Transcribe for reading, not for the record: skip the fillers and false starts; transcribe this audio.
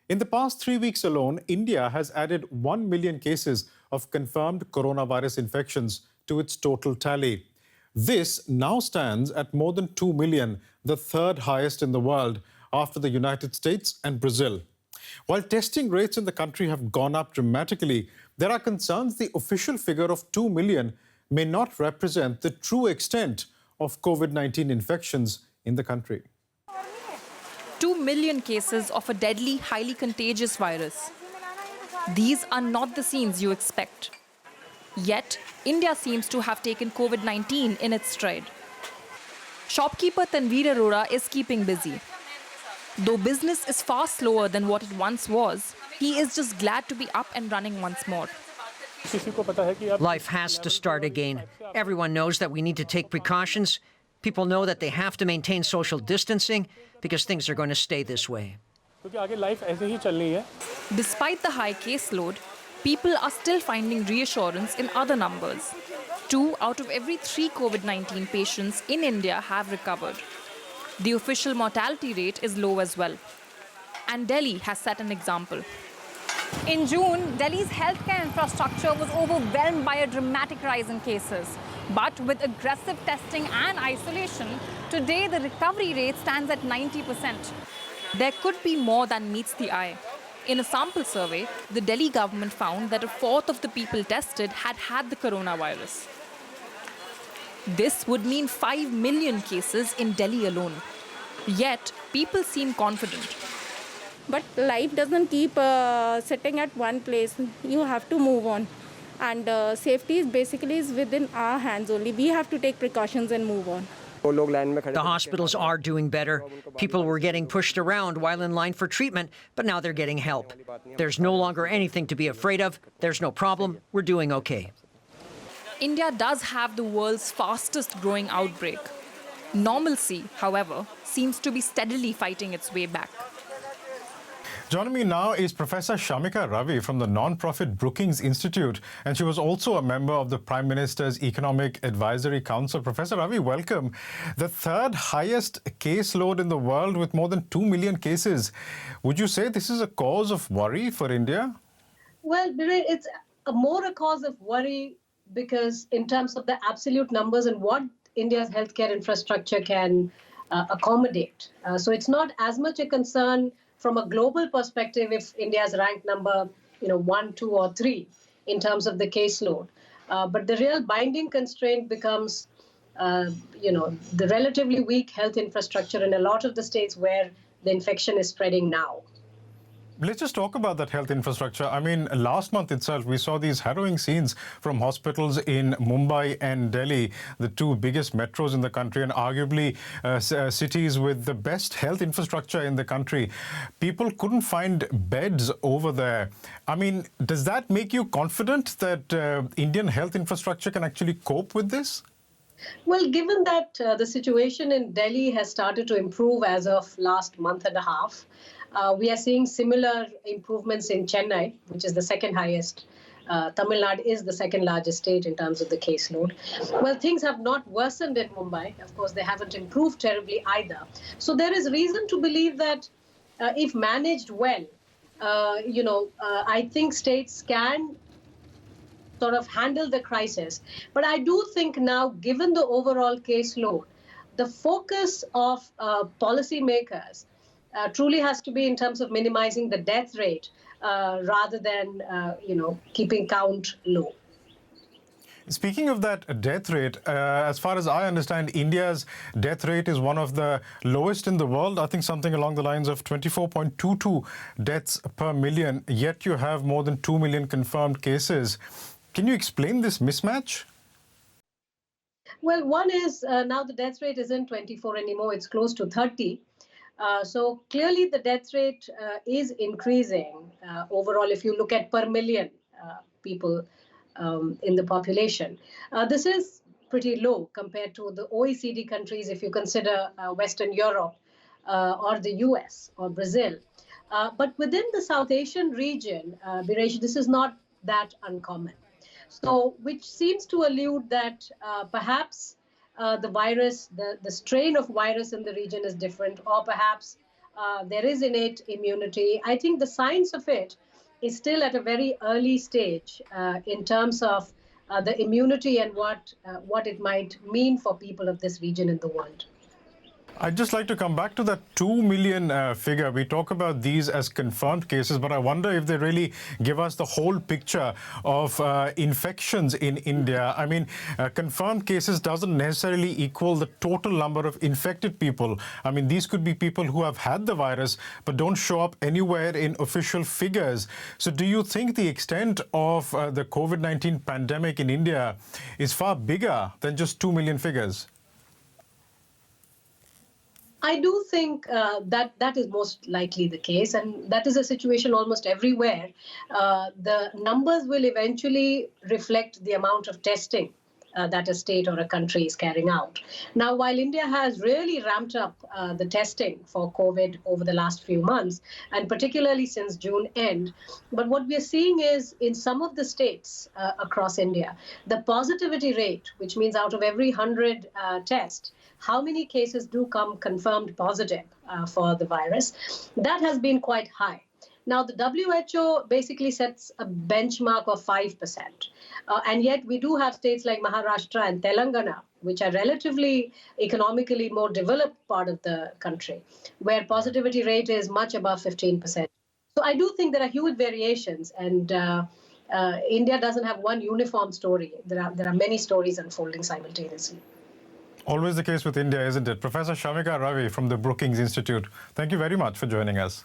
In the past 3 weeks alone, India has added 1 million cases of confirmed coronavirus infections to its total tally. This now stands at more than 2 million, the third highest in the world after the United States and Brazil. While testing rates in the country have gone up dramatically, there are concerns the official figure of 2 million may not represent the true extent of COVID-19 infections in the country. 2 million cases of a deadly, highly contagious virus. These are not the scenes you expect. Yet, India seems to have taken COVID-19 in its stride. Shopkeeper Tanveer Arora is keeping busy. Though business is far slower than what it once was, he is just glad to be up and running once more. Life has to start again. Everyone knows that we need to take precautions. People know that they have to maintain social distancing because things are going to stay this way. Despite the high caseload, people are still finding reassurance in other numbers. 2 out of every 3 COVID-19 patients in India have recovered. The official mortality rate is low as well. And Delhi has set an example. In June, Delhi's healthcare infrastructure was overwhelmed by a dramatic rise in cases. But with aggressive testing and isolation, today the recovery rate stands at 90%. There could be more than meets the eye. In a sample survey, the Delhi government found that a fourth of the people tested had had the coronavirus. This would mean 5 million cases in Delhi alone. Yet, people seem confident. But life doesn't keep sitting at one place. You have to move on. And safety is basically within our hands only. We have to take precautions and move on. The hospitals are doing better. People were getting pushed around while in line for treatment, but now they're getting help. There's no longer anything to be afraid of. There's no problem. We're doing okay. India does have the world's fastest growing outbreak. Normalcy, however, seems to be steadily fighting its way back. Joining me now is Professor Shamika Ravi from the non-profit Brookings Institute, and she was also a member of the Prime Minister's Economic Advisory Council. Professor Ravi, welcome. The third highest caseload in the world with more than 2 million cases. Would you say this is a cause of worry for India? Well, it's more a cause of worry because in terms of the absolute numbers and what India's healthcare infrastructure can accommodate. So it's not as much a concern from a global perspective if India's ranked number 1, 2 or 3 in terms of the caseload. But the real binding constraint becomes the relatively weak health infrastructure in a lot of the states where the infection is spreading now. Let's just talk about that health infrastructure. I mean, last month itself, we saw these harrowing scenes from hospitals in Mumbai and Delhi, the 2 biggest metros in the country and arguably cities with the best health infrastructure in the country. People couldn't find beds over there. I mean, does that make you confident that Indian health infrastructure can actually cope with this? Well, given that the situation in Delhi has started to improve as of last month and a half, we are seeing similar improvements in Chennai, which is the second highest. Tamil Nadu is the second largest state in terms of the caseload. Well, things have not worsened in Mumbai. Of course, they haven't improved terribly either. So there is reason to believe that if managed well, I think states can sort of handle the crisis. But I do think now, given the overall caseload, the focus of policymakers truly has to be in terms of minimizing the death rate rather than, keeping count low. Speaking of that death rate, as far as I understand, India's death rate is one of the lowest in the world. I think something along the lines of 24.22 deaths per million, yet you have more than 2 million confirmed cases. Can you explain this mismatch? Well, one is now the death rate isn't 24 anymore, it's close to 30. So clearly the death rate is increasing overall if you look at per million people in the population. This is pretty low compared to the OECD countries if you consider Western Europe or the US or Brazil. But within the South Asian region, Biresh, this is not that uncommon. So which seems to allude that perhaps the virus, the strain of virus in the region is different, or perhaps there is innate immunity, I think the science of it is still at a very early stage in terms of the immunity and what it might mean for people of this region in the world. I'd just like to come back to that 2 million figure. We talk about these as confirmed cases, but I wonder if they really give us the whole picture of infections in India. I mean, confirmed cases doesn't necessarily equal the total number of infected people. I mean, these could be people who have had the virus but don't show up anywhere in official figures. So do you think the extent of the COVID-19 pandemic in India is far bigger than just 2 million figures? I do think that is most likely the case, and that is a situation almost everywhere. The numbers will eventually reflect the amount of testing that a state or a country is carrying out. Now, while India has really ramped up the testing for COVID over the last few months, and particularly since June end, but what we are seeing is in some of the states across India, the positivity rate, which means out of every 100 tests, how many cases do come confirmed positive for the virus, that has been quite high. Now, the WHO basically sets a benchmark of 5%. And yet we do have states like Maharashtra and Telangana, which are relatively economically more developed part of the country, where positivity rate is much above 15%. So I do think there are huge variations, and India doesn't have one uniform story. There are many stories unfolding simultaneously. Always the case with India, isn't it? Professor Shamika Ravi from the Brookings Institute, thank you very much for joining us.